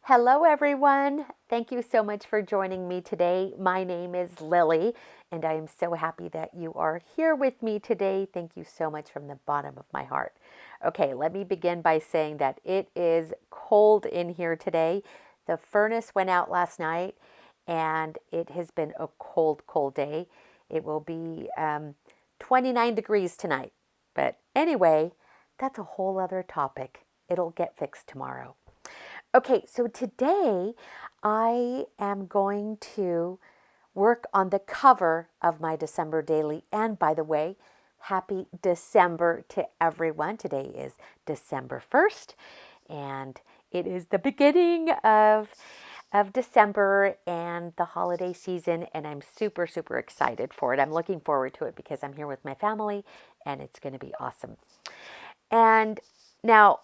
Hello, everyone. Thank you so much for joining me today. My name is Lily, and I am so happy that you are here with me today. Thank you so much from the bottom of my heart. Okay, let me begin by saying that it is cold in here today. The furnace went out last night, and it has been a cold, cold day. It will be 29 degrees tonight. But anyway, that's a whole other topic. It'll get fixed tomorrow. Okay, so today I am going to work on the cover of my December daily. And by the way, happy December to everyone. Today is December 1st, and it is the beginning of December and the holiday season, and I'm super, super excited for it. I'm looking forward to it because I'm here with my family, and it's going to be awesome. And now,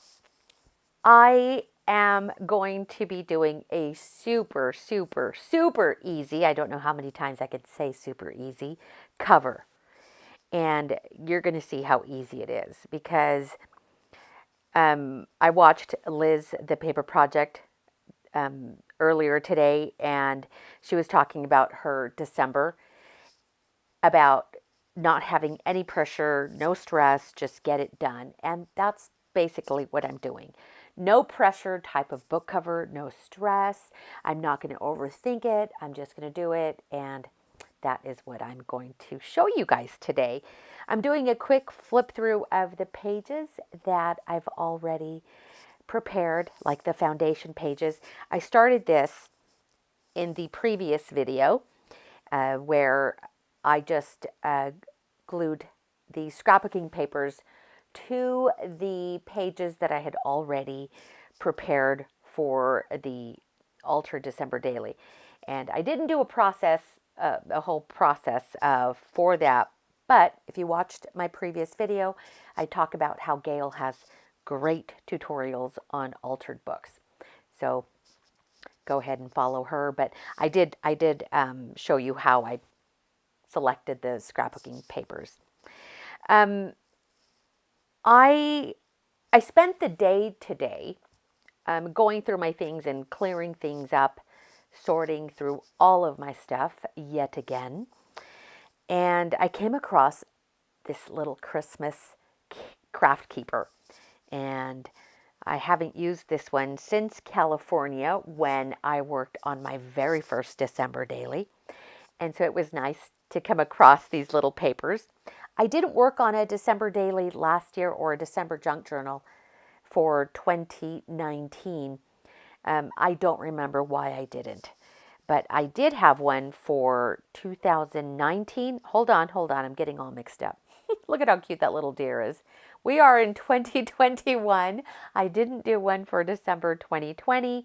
I am going to be doing a super, super, super easy, I don't know how many times I could say super easy, cover. And you're going to see how easy it is because I watched Liz, the Paper Project, earlier today, and she was talking about her December, about not having any pressure, no stress, just get it done. And that's basically what I'm doing. No pressure type of book cover, no stress. I'm not going to overthink it. I'm just going to do it. And that is what I'm going to show you guys today. I'm doing a quick flip through of the pages that I've already prepared, like the foundation pages. I started this in the previous video where I just glued the scrapbooking papers to the pages that I had already prepared for the Alter December Daily. And I didn't do a whole process for that. But if you watched my previous video, I talk about how Gail has great tutorials on altered books. So go ahead and follow her. But I did show you how I selected the scrapbooking papers. I spent the day today going through my things and clearing things up, sorting through all of my stuff yet again. And I came across this little Christmas craft keeper. And I haven't used this one since California when I worked on my very first December daily. And so it was nice to come across these little papers. I didn't work on a December daily last year or a December junk journal for 2019. I don't remember why I didn't. But I did have one for 2019. Hold on. I'm getting all mixed up. Look at how cute that little deer is. We are in 2021. I didn't do one for December 2020.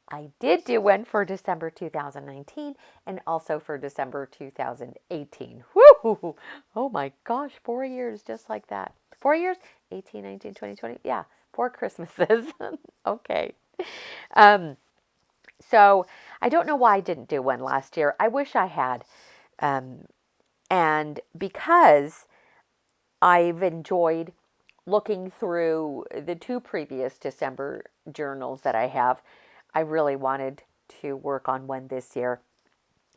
I did do one for December 2019 and also for December 2018. Woo! Oh my gosh, 4 years just like that. 4 years? 18, 19, 20, 20. Yeah, 4 Christmases. Okay. So I don't know why I didn't do one last year. I wish I had. And because I've enjoyed looking through the 2 previous December journals that I have, I really wanted to work on one this year.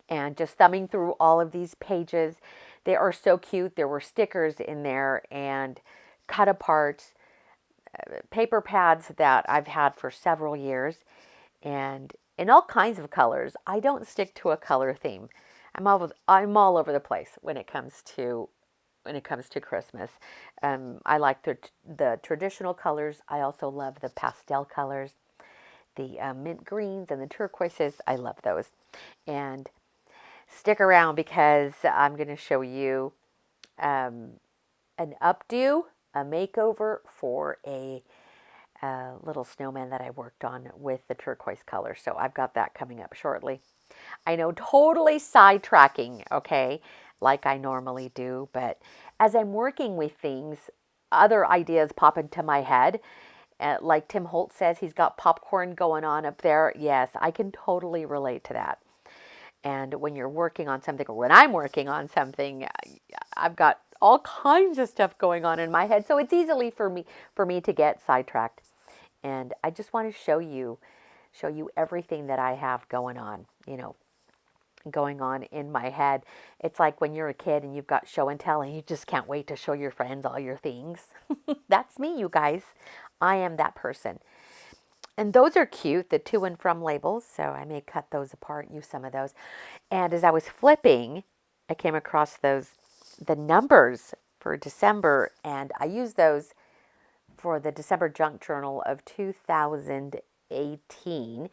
And just thumbing through all of these pages, they are so cute. There were stickers in there and cut aparts, paper pads that I've had for several years, and in all kinds of colors. I don't stick to a color theme. I'm all over the place when it comes to Christmas. I like the traditional colors. I also love the pastel colors, the mint greens and the turquoises. I love those. And stick around because I'm going to show you an updo, a makeover for a little snowman that I worked on with the turquoise color. So I've got that coming up shortly. I know, totally sidetracking, okay, like I normally do, but as I'm working with things, other ideas pop into my head. Like Tim Holt says, he's got popcorn going on up there. Yes, I can totally relate to that. And when you're working on something, or when I'm working on something, I've got all kinds of stuff going on in my head. So it's easily for me to get sidetracked. And I just want to show you everything that I have going on, going on in my head. It's like when you're a kid and you've got show and tell and you just can't wait to show your friends all your things. That's me, you guys. I am that person. And those are cute, the to and from labels. So I may cut those apart and use some of those. And as I was flipping, I came across the numbers for December, and I used those for the December junk journal of 2018.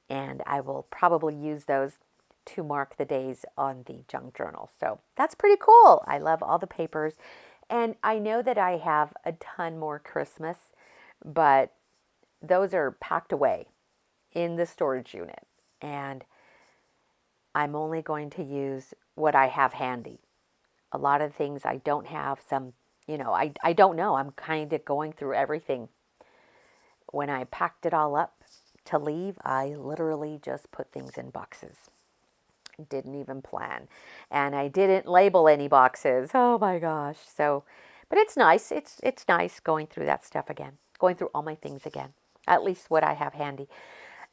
And I will probably use those to mark the days on the junk journal. So that's pretty cool. I love all the papers. And I know that I have a ton more Christmas, but those are packed away in the storage unit. And I'm only going to use what I have handy. A lot of things I don't have, some, I don't know. I'm kind of going through everything. When I packed it all up to leave, I literally just put things in boxes. Didn't even plan. And I didn't label any boxes. Oh my gosh. So, but it's nice. It's nice going through that stuff again. Going through all my things again. At least what I have handy.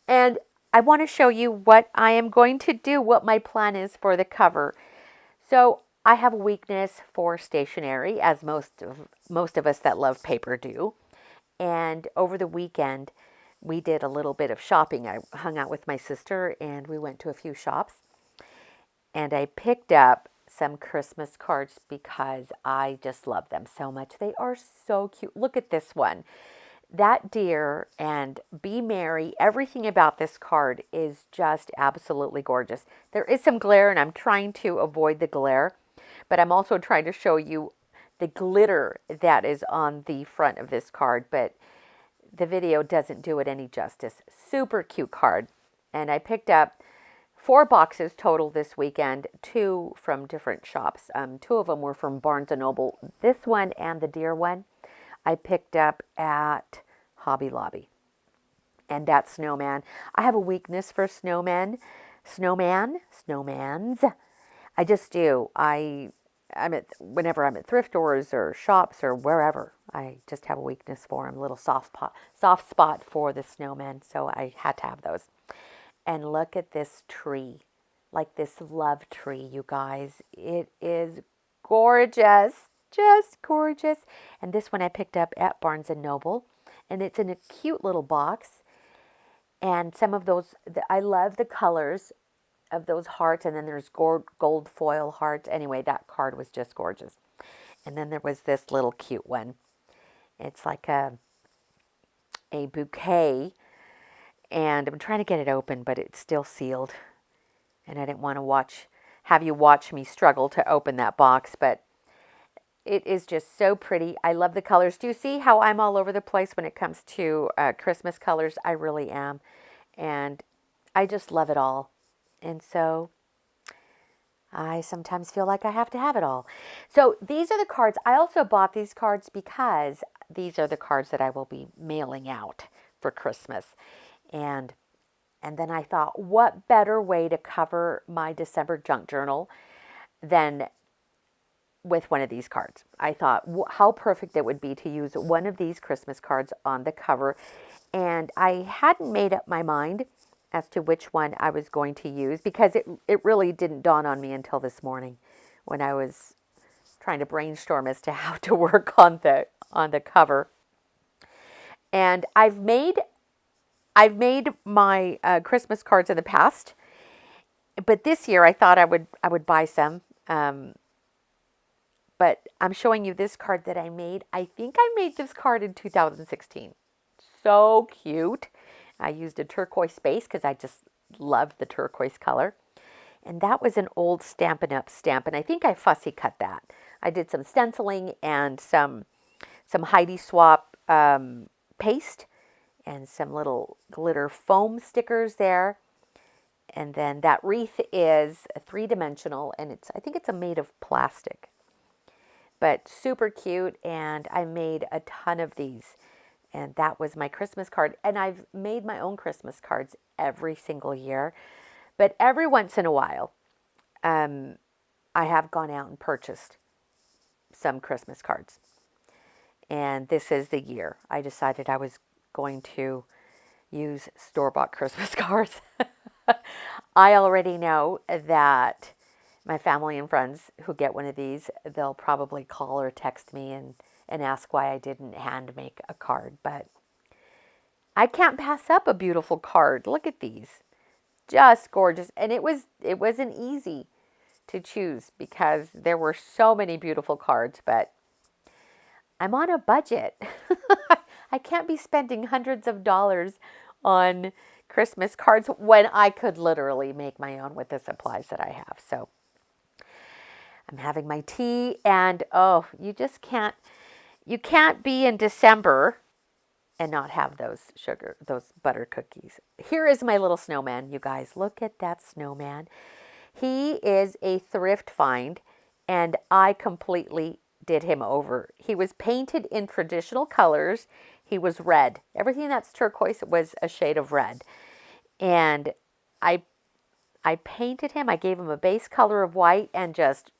And I want to show you what I am going to do, what my plan is for the cover. So I have a weakness for stationery, as most of us that love paper do. And over the weekend, we did a little bit of shopping. I hung out with my sister and we went to a few shops. And I picked up some Christmas cards because I just love them so much. They are so cute. Look at this one. That deer and be merry, everything about this card is just absolutely gorgeous. There is some glare and I'm trying to avoid the glare, but I'm also trying to show you the glitter that is on the front of this card, but the video doesn't do it any justice. Super cute card. And I picked up 4 boxes total this weekend, 2 from different shops. 2 of them were from Barnes & Noble. This one and the deer one I picked up at Hobby Lobby. And that snowman. I have a weakness for snowmans. I just do. Whenever I'm at thrift stores or shops or wherever, I just have a weakness for them. A little soft spot for the snowman. So I had to have those. And look at this tree, like this love tree, you guys. It is gorgeous, just gorgeous. And this one I picked up at Barnes & Noble, and it's in a cute little box. And some of those, I love the colors of those hearts, and then there's gold foil hearts. Anyway, that card was just gorgeous. And then there was this little cute one. It's like a bouquet. And I'm trying to get it open, but it's still sealed. And I didn't want to have you watch me struggle to open that box, but it is just so pretty. I love the colors. Do you see how I'm all over the place when it comes to Christmas colors? I really am. And I just love it all. And so I sometimes feel like I have to have it all. So these are the cards. I also bought these cards because these are the cards that I will be mailing out for Christmas. And then I thought, what better way to cover my December junk journal than with one of these cards? I thought how perfect it would be to use one of these Christmas cards on the cover. And I hadn't made up my mind as to which one I was going to use because it really didn't dawn on me until this morning when I was trying to brainstorm as to how to work on the cover. And I've made my Christmas cards in the past, but this year I thought I would buy some. But I'm showing you this card that I made. I think I made this card in 2016. So cute. I used a turquoise base because I just loved the turquoise color. And that was an old Stampin' Up! Stamp, and I think I fussy cut that. I did some stenciling and some Heidi Swap paste and some little glitter foam stickers there. And then that wreath is 3-dimensional, and I think it's made of plastic. But super cute, and I made a ton of these. And that was my Christmas card. And I've made my own Christmas cards every single year. But every once in a while, I have gone out and purchased some Christmas cards. And this is the year I decided I was going to use store-bought Christmas cards. I already know that my family and friends who get one of these, they'll probably call or text me and ask why I didn't hand make a card. But I can't pass up a beautiful card. Look at these. Just gorgeous. And it wasn't easy to choose because there were so many beautiful cards, but I'm on a budget. I can't be spending hundreds of dollars on Christmas cards when I could literally make my own with the supplies that I have. So I'm having my tea, and oh, you can't be in December and not have those butter cookies. Here is my little snowman, you guys. Look at that snowman. He is a thrift find, and I completely did him over. He was painted in traditional colors. He was red. Everything that's turquoise was a shade of red. And I I painted him. I gave him a base color of white and just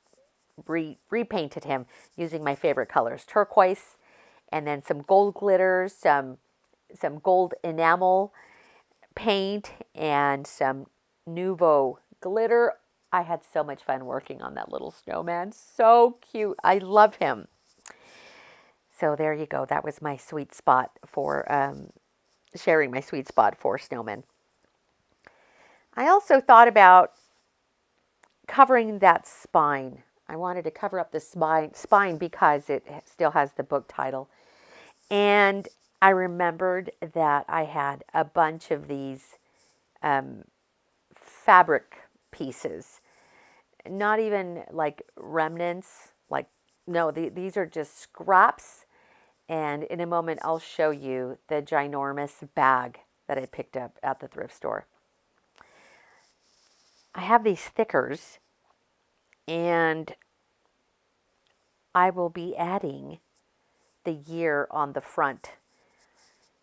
repainted him using my favorite colors, turquoise, and then some gold glitter, some gold enamel paint, and some Nouveau glitter. I had so much fun working on that little snowman. So cute. I love him. So there you go. That was my sweet spot for sharing my sweet spot for snowmen. I also thought about covering that spine. I wanted to cover up the spine because it still has the book title. And I remembered that I had a bunch of these fabric pieces, not even like remnants, like, no, these are just scraps. And in a moment, I'll show you the ginormous bag that I picked up at the thrift store. I have these stickers, and I will be adding the year on the front.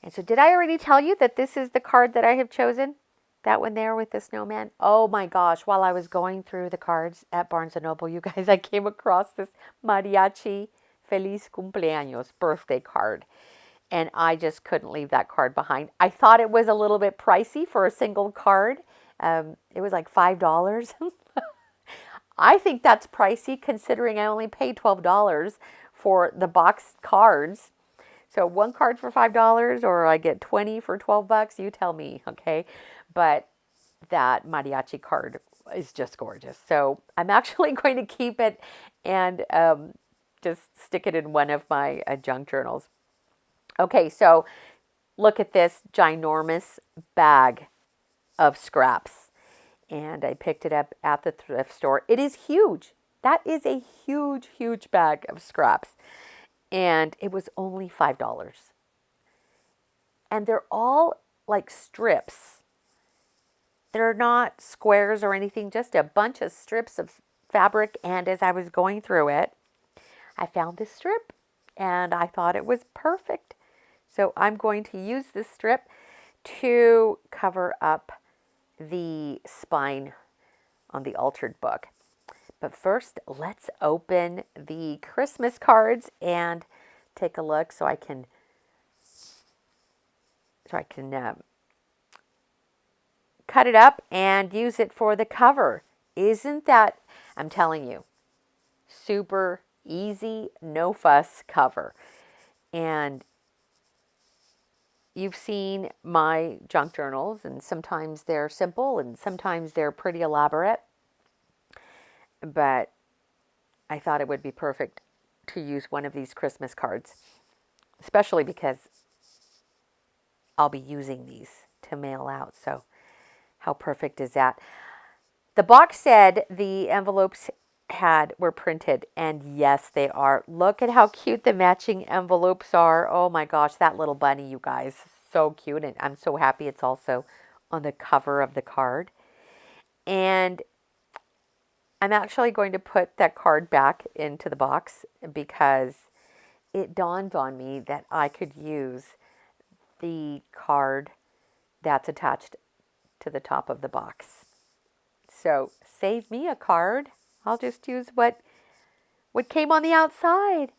And so did I already tell you that this is the card that I have chosen? That one there with the snowman? Oh my gosh, while I was going through the cards at Barnes & Noble, you guys, I came across this mariachi Feliz Cumpleaños birthday card. And I just couldn't leave that card behind. I thought it was a little bit pricey for a single card. It was like $5. I think that's pricey considering I only paid $12 for the boxed cards. So one card for $5 or I get 20 for $12, you tell me, okay? But that mariachi card is just gorgeous. So I'm actually going to keep it and just stick it in one of my junk journals. Okay, so look at this ginormous bag of scraps. And I picked it up at the thrift store. It is huge. That is a huge, huge bag of scraps. And it was only $5. And they're all like strips. They're not squares or anything, just a bunch of strips of fabric. And as I was going through it, I found this strip and I thought it was perfect. So I'm going to use this strip to cover up the spine on the altered book. But first, let's open the Christmas cards and take a look so I can cut it up and use it for the cover. Isn't that, I'm telling you, super easy, no fuss cover. And you've seen my junk journals, and sometimes they're simple and sometimes they're pretty elaborate. But I thought it would be perfect to use one of these Christmas cards, especially because I'll be using these to mail out. So how perfect is that? The box said the envelopes were printed, and yes, they are. Look at how cute the matching envelopes are. Oh my gosh, that little bunny, you guys, so cute. And I'm so happy it's also on the cover of the card. And I'm actually going to put that card back into the box because it dawned on me that I could use the card that's attached to the top of the box. So save me a card. I'll just use what came on the outside.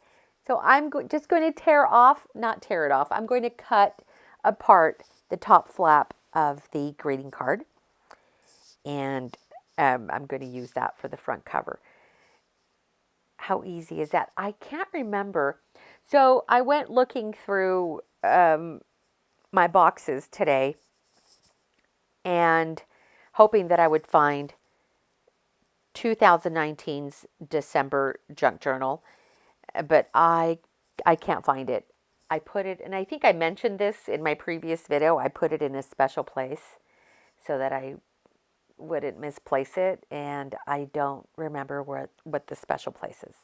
So I'm just going to not tear it off. I'm going to cut apart the top flap of the greeting card. And I'm going to use that for the front cover. How easy is that? I can't remember. So I went looking through my boxes today and hoping that I would find 2019's December junk journal, but I can't find it. I put it, and I think I mentioned this in my previous video, I put it in a special place so that I wouldn't misplace it, and I don't remember what the special place is.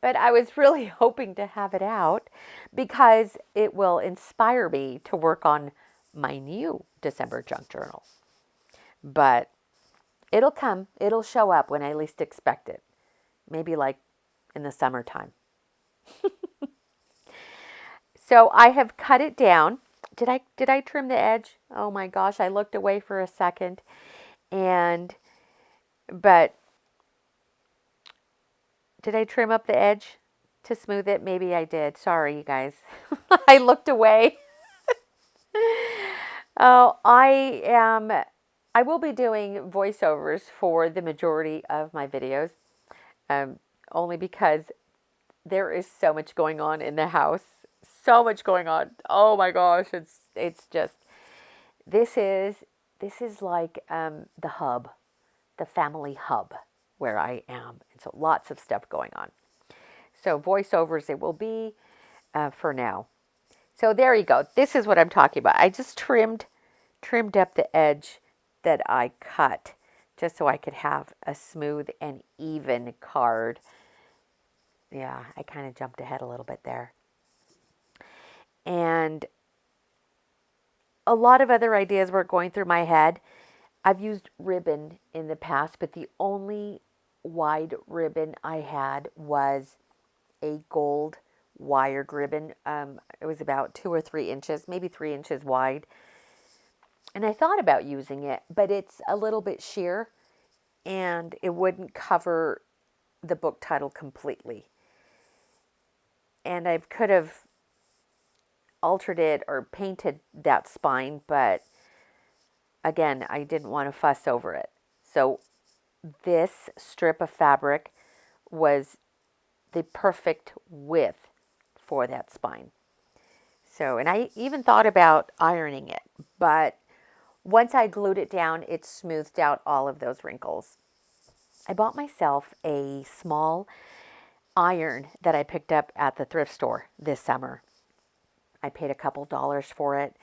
But I was really hoping to have it out because it will inspire me to work on my new December junk journal. But it'll come, it'll show up when I least expect it. Maybe like in the summertime. So I have cut it down. Did I trim the edge? Oh my gosh, I looked away for a second. But did I trim up the edge to smooth it? Maybe I did. Sorry, you guys. I looked away. Oh, I will be doing voiceovers for the majority of my videos, only because there is so much going on in the house. So much going on. Oh my gosh, it's just this is like the hub, the family hub where I am, and so lots of stuff going on. So voiceovers it will be for now. So there you go. This is what I'm talking about. I just trimmed up the edge that I cut just so I could have a smooth and even card. Yeah, I kind of jumped ahead a little bit there. And a lot of other ideas were going through my head. I've used ribbon in the past, but the only wide ribbon I had was a gold wired ribbon. It was about 2 or 3 inches, maybe 3 inches wide. And I thought about using it, but it's a little bit sheer and it wouldn't cover the book title completely. And I could have altered it or painted that spine, but again, I didn't want to fuss over it. So this strip of fabric was the perfect width for that spine. So, and I even thought about ironing it, but once I glued it down, it smoothed out all of those wrinkles. I bought myself a small iron that I picked up at the thrift store this summer. I paid a couple dollars for it.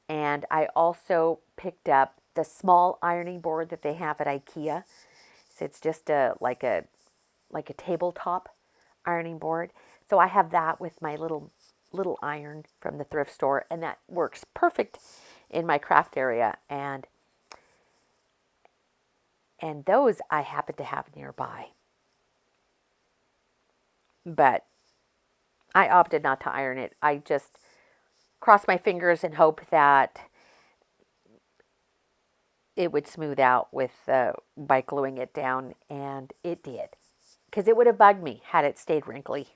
And I also picked up the small ironing board that they have at IKEA. So it's just like a tabletop ironing board. So I have that with my little iron from the thrift store, and that works perfect in my craft area. And those I happen to have nearby. But I opted not to iron it. I just crossed my fingers and hope that it would smooth out with by gluing it down, and it did. Because it would have bugged me had it stayed wrinkly.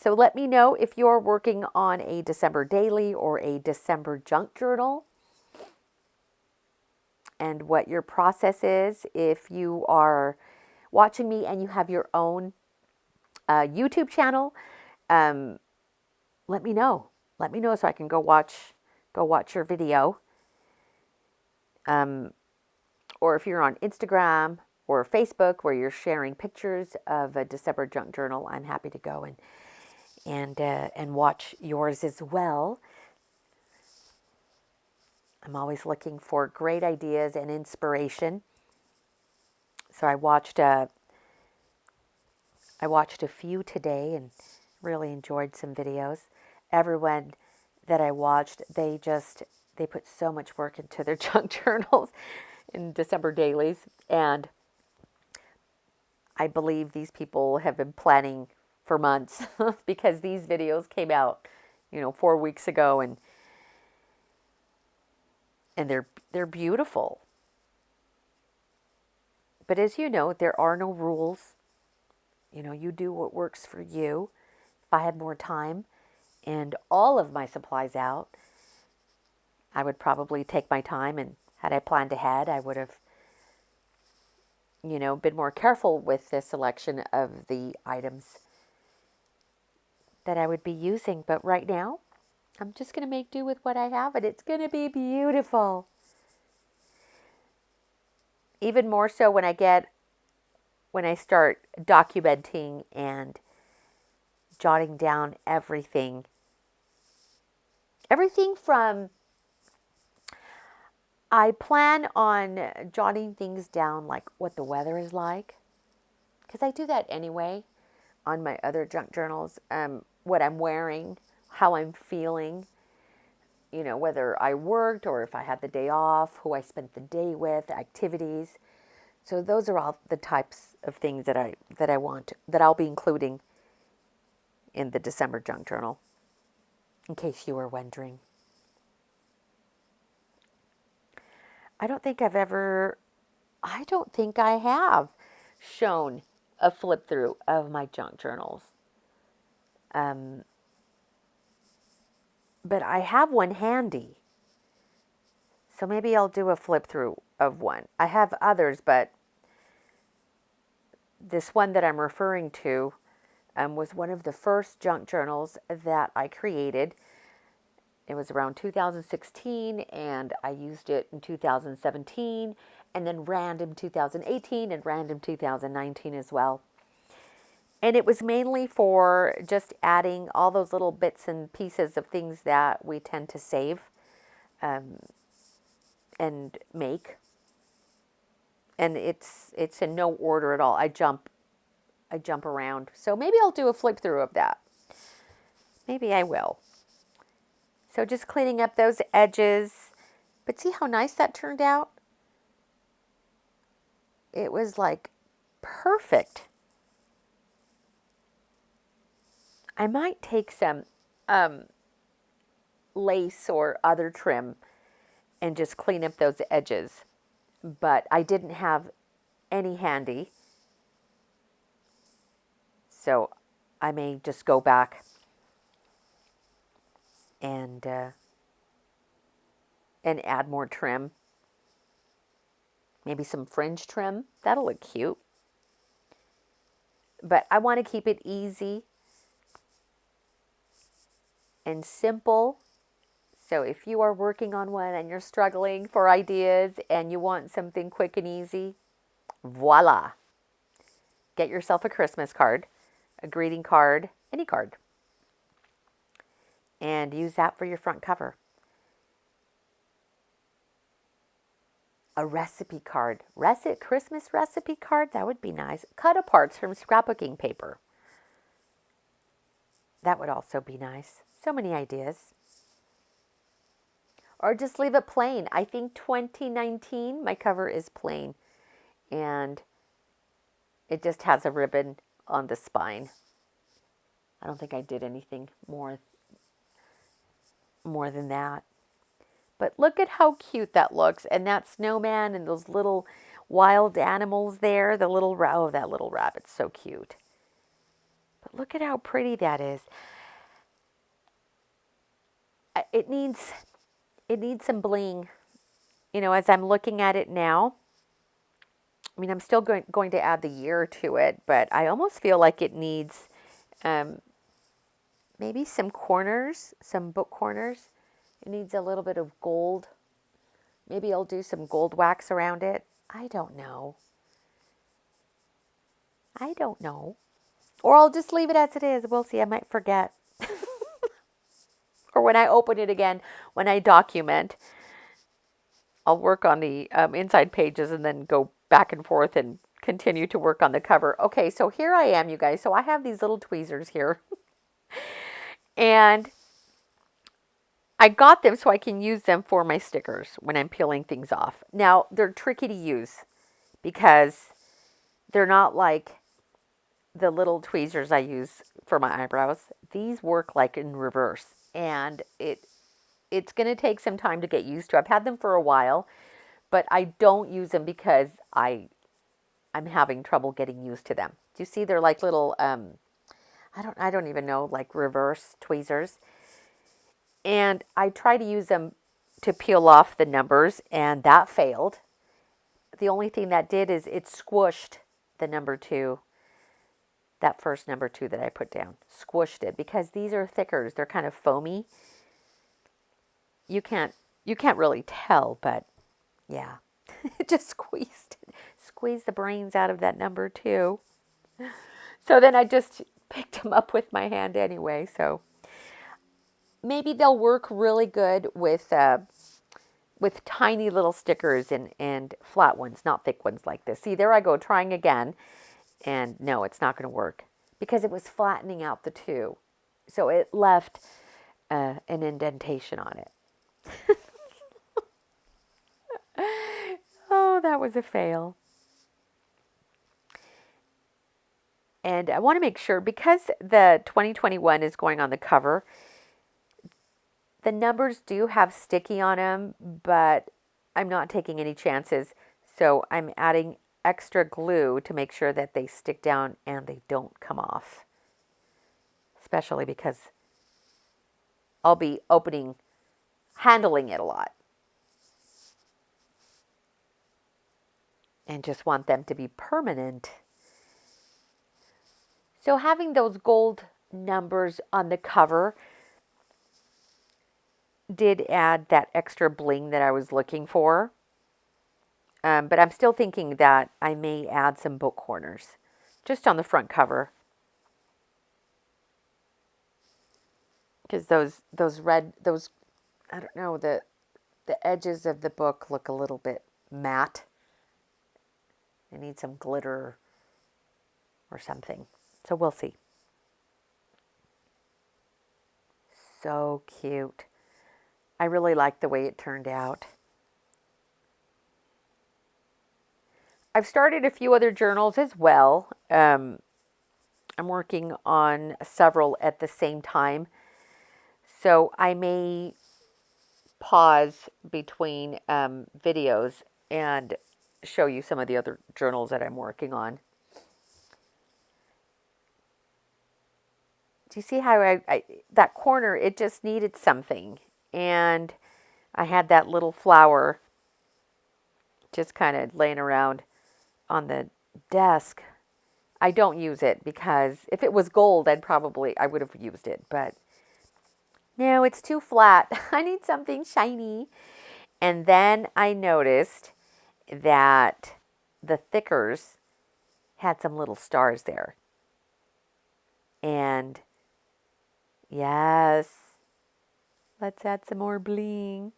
So let me know if you're working on a December daily or a December junk journal and what your process is. If you are watching me and you have your own YouTube channel, let me know. Let me know so I can go watch your video. Or if you're on Instagram or Facebook where you're sharing pictures of a December junk journal, I'm happy to go and watch yours as well. I'm always looking for great ideas and inspiration. So I watched a few today and really enjoyed some videos. Everyone that I watched, they put so much work into their junk journals in December dailies, and I believe these people have been planning for months because these videos came out, 4 weeks ago, and they're beautiful. But as you know, there are no rules. You do what works for you. I had more time and all of my supplies out, I would probably take my time, and had I planned ahead, I would have, been more careful with the selection of the items that I would be using. But right now, I'm just going to make do with what I have, and it's going to be beautiful. Even more so when I start documenting and jotting down everything. Everything from, I plan on jotting things down like what the weather is like, because I do that anyway on my other junk journals. What I'm wearing, how I'm feeling, whether I worked or if I had the day off, who I spent the day with, activities. So those are all the types of things that I want, that I'll be including in the December junk journal, in case you were wondering. I don't think I have shown a flip through of my junk journals. Um, but I have one handy. So maybe I'll do a flip through of one. I have others, but this one that I'm referring to was one of the first junk journals that I created. It was around 2016, and I used it in 2017, and then random 2018 and random 2019 as well. And it was mainly for just adding all those little bits and pieces of things that we tend to save and make. And it's in no order at all. I jump around. So maybe I'll do a flip through of that. Maybe I will. So just cleaning up those edges. But see how nice that turned out? It was like perfect. I might take some lace or other trim and just clean up those edges. But I didn't have any handy. So I may just go back and add more trim. Maybe some fringe trim. That'll look cute. But I want to keep it easy and simple. So if you are working on one and you're struggling for ideas and you want something quick and easy, voila. Get yourself a Christmas card, a greeting card, any card, and use that for your front cover. A recipe card, Christmas recipe card, that would be nice. Cut aparts from scrapbooking paper. That would also be nice. So many ideas. Or just leave it plain. I think 2019, my cover is plain. And it just has a ribbon on the spine. I don't think I did anything more than that. But look at how cute that looks. And that snowman and those little wild animals there. That little rabbit's so cute. But look at how pretty that is. It needs some bling. As I'm looking at it now, I mean, I'm still going to add the year to it, but I almost feel like it needs maybe some corners, some book corners. It needs a little bit of gold. Maybe I'll do some gold wax around it. I don't know. Or I'll just leave it as it is. We'll see. I might forget. Or when I open it again, when I document, I'll work on the inside pages and then go back and forth and continue to work on the cover. Okay, so here I am, you guys. So I have these little tweezers here. And I got them so I can use them for my stickers when I'm peeling things off. Now, they're tricky to use because they're not like the little tweezers I use for my eyebrows. These work like in reverse. And it's going to take some time to get used to. I've had them for a while, but I don't use them because I'm having trouble getting used to them. Do you see they're like little I don't even know, like reverse tweezers. And I tried to use them to peel off the numbers, and that failed. The only thing that did is it squished the number two, that first number two that I put down, squished it, because these are thickers. They're kind of foamy. You can't you can't really tell, but yeah, it just squeezed the brains out of that number two. So then I just picked them up with my hand anyway. So maybe they'll work really good with tiny little stickers and flat ones, not thick ones like this. See, there I go trying again, and no, it's not going to work because it was flattening out the two, so it left an indentation on it. Oh, that was a fail. And I want to make sure, because the 2021 is going on the cover, the numbers do have sticky on them, but I'm not taking any chances. So I'm adding extra glue to make sure that they stick down and they don't come off. Especially because I'll be handling it a lot. And just want them to be permanent. So having those gold numbers on the cover did add that extra bling that I was looking for. But I'm still thinking that I may add some book corners just on the front cover. Because those I don't know, the edges of the book look a little bit matte. I need some glitter or something. So we'll see. So cute. I really like the way it turned out. I've started a few other journals as well. I'm working on several at the same time. So I may pause between videos and show you some of the other journals that I'm working on. Do you see how that corner, it just needed something. And I had that little flower just kind of laying around on the desk. I don't use it because if it was gold, I would have used it. But no, it's too flat. I need something shiny. And then I noticed that the thickers had some little stars there. And yes, let's add some more bling.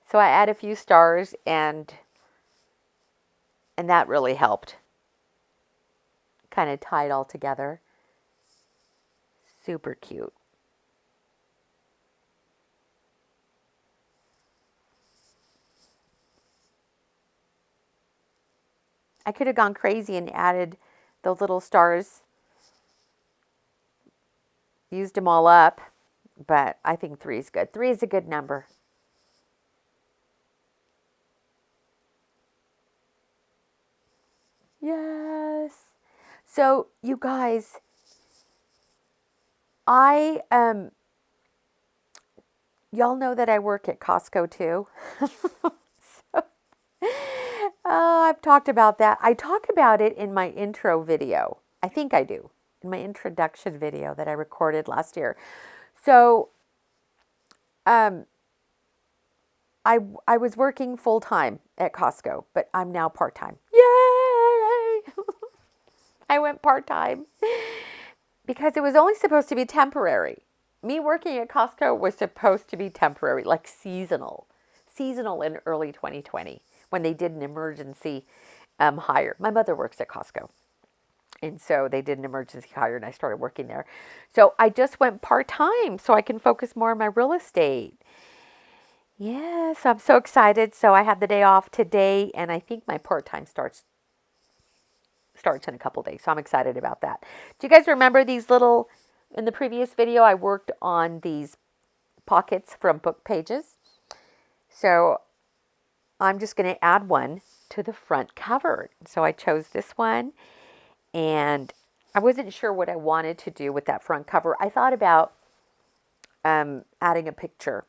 So I add a few stars, and that really helped. Kind of tie it all together. Super cute. I could have gone crazy and added those little stars, used them all up, but I think 3 is good. 3 is a good number. Yes. So you guys, y'all know that I work at Costco too. So, I've talked about that. I talk about it in my intro video. I think I do. In my introduction video that I recorded last year. So, I was working full time at Costco, but I'm now part time. Yay! I went part time because it was only supposed to be temporary. Me working at Costco was supposed to be temporary, like seasonal in early 2020 when they did an emergency hire. My mother works at Costco. And so they did an emergency hire and I started working there. So I just went part-time so I can focus more on my real estate. Yes, I'm so excited. So I have the day off today and I think my part-time starts in a couple days. So I'm excited about that. Do you guys remember these little, in the previous video, I worked on these pockets from book pages. So I'm just going to add one to the front cover. So I chose this one. And I wasn't sure what I wanted to do with that front cover. I thought about adding a picture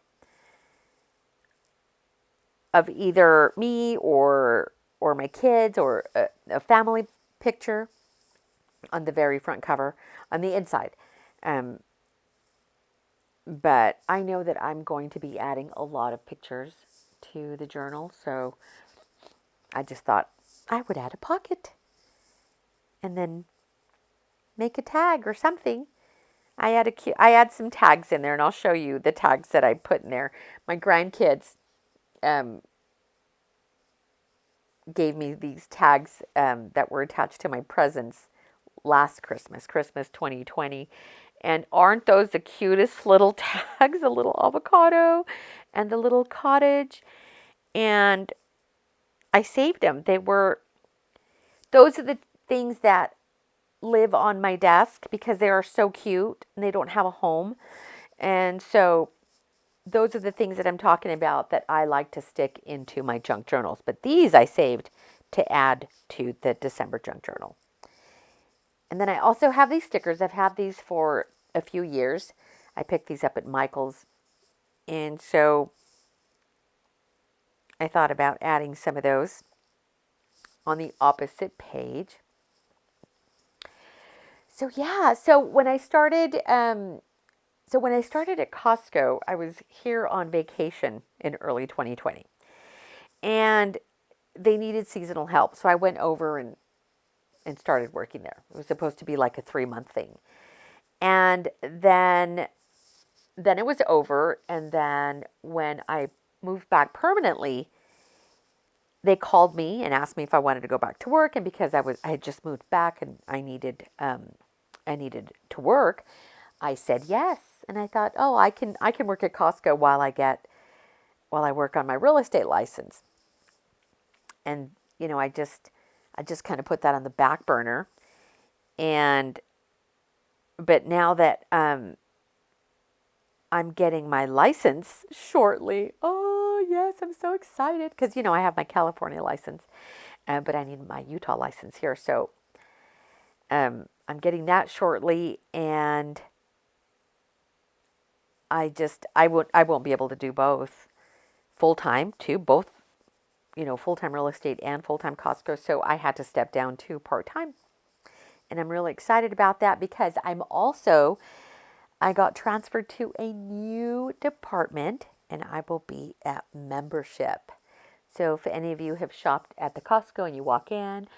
of either me or my kids or a family picture on the very front cover on the inside. Um, but I know that I'm going to be adding a lot of pictures to the journal, so I just thought I would add a pocket and then make a tag or something. I add some tags in there, and I'll show you the tags that I put in there. My grandkids um, gave me these tags that were attached to my presents last Christmas, Christmas 2020. And aren't those the cutest little tags? A little avocado and a little cottage. And I saved them. Those are the things that live on my desk because they are so cute and they don't have a home. And so those are the things that I'm talking about that I like to stick into my junk journals. But these I saved to add to the December junk journal. And then I also have these stickers. I've had these for a few years. I picked these up at Michael's. And so I thought about adding some of those on the opposite page. So yeah, so when I started at Costco, I was here on vacation in early 2020. And they needed seasonal help. So I went over and started working there. It was supposed to be like a 3-month thing. And then it was over. And then when I moved back permanently, they called me and asked me if I wanted to go back to work. And because I had just moved back and I needed to work, I said yes. And I thought, oh, I can work at Costco while I work on my real estate license. And I just kind of put that on the back burner. But now that I'm getting my license shortly, oh yes, I'm so excited because I have my California license, but I need my Utah license here. So I'm getting that shortly, and I won't be able to do both full time too, both full time real estate and full time Costco. So I had to step down to part time. And I'm really excited about that because I got transferred to a new department and I will be at membership. So if any of you have shopped at the Costco and you walk in,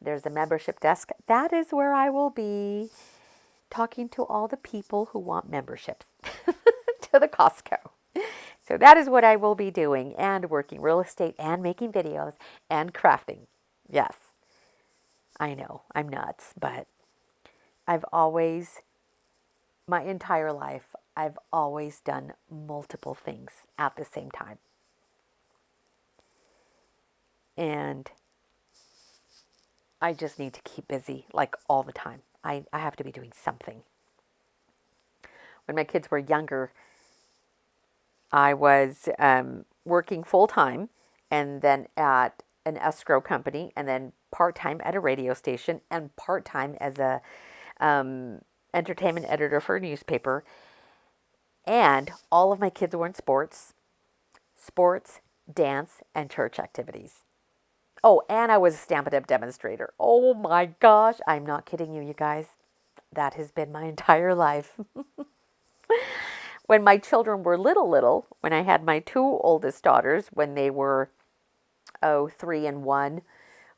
there's a membership desk. That is where I will be talking to all the people who want memberships to the Costco. So that is what I will be doing, and working real estate and making videos and crafting. Yes. I know, I'm nuts, but my entire life, I've always done multiple things at the same time. And I just need to keep busy, like all the time. I have to be doing something. When my kids were younger, I was working full time and then at an escrow company and then part-time at a radio station and part-time as a entertainment editor for a newspaper. And all of my kids were in sports, dance, and church activities. Oh, and I was a Stampin' Up! Demonstrator. Oh my gosh, I'm not kidding you, you guys. That has been my entire life. When my children were little, when I had my 2 oldest daughters, when they were 3 and 1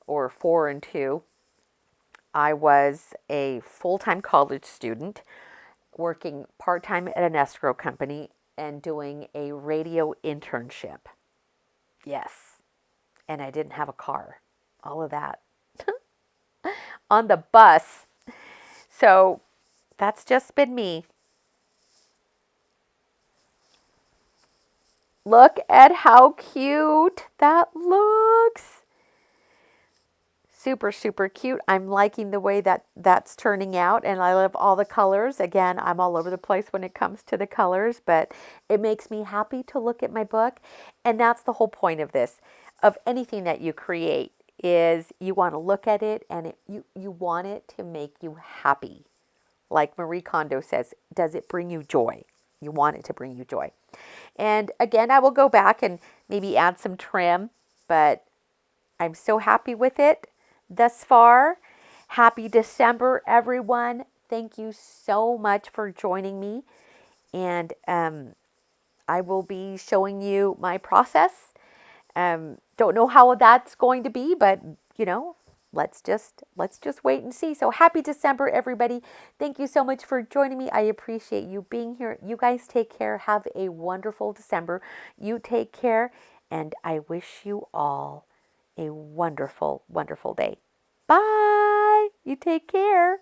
or 4 and 2, I was a full-time college student working part-time at an escrow company and doing a radio internship. Yes. And I didn't have a car. All of that. On the bus. So that's just been me. Look at how cute that looks. Super, super cute. I'm liking the way that's turning out, and I love all the colors. Again, I'm all over the place when it comes to the colors, but it makes me happy to look at my book. And that's the whole point of this, of anything that you create, is you want to look at it and you want it to make you happy. Like Marie Kondo says, does it bring you joy? You want it to bring you joy. And again, I will go back and maybe add some trim, but I'm so happy with it thus far. Happy December, everyone. Thank you so much for joining me. And I will be showing you my process. Don't know how that's going to be, but let's just wait and see. So happy December, everybody. Thank you so much for joining me. I appreciate you being here. You guys take care. Have a wonderful December. You take care, and I wish you all a wonderful, wonderful day. Bye. You take care.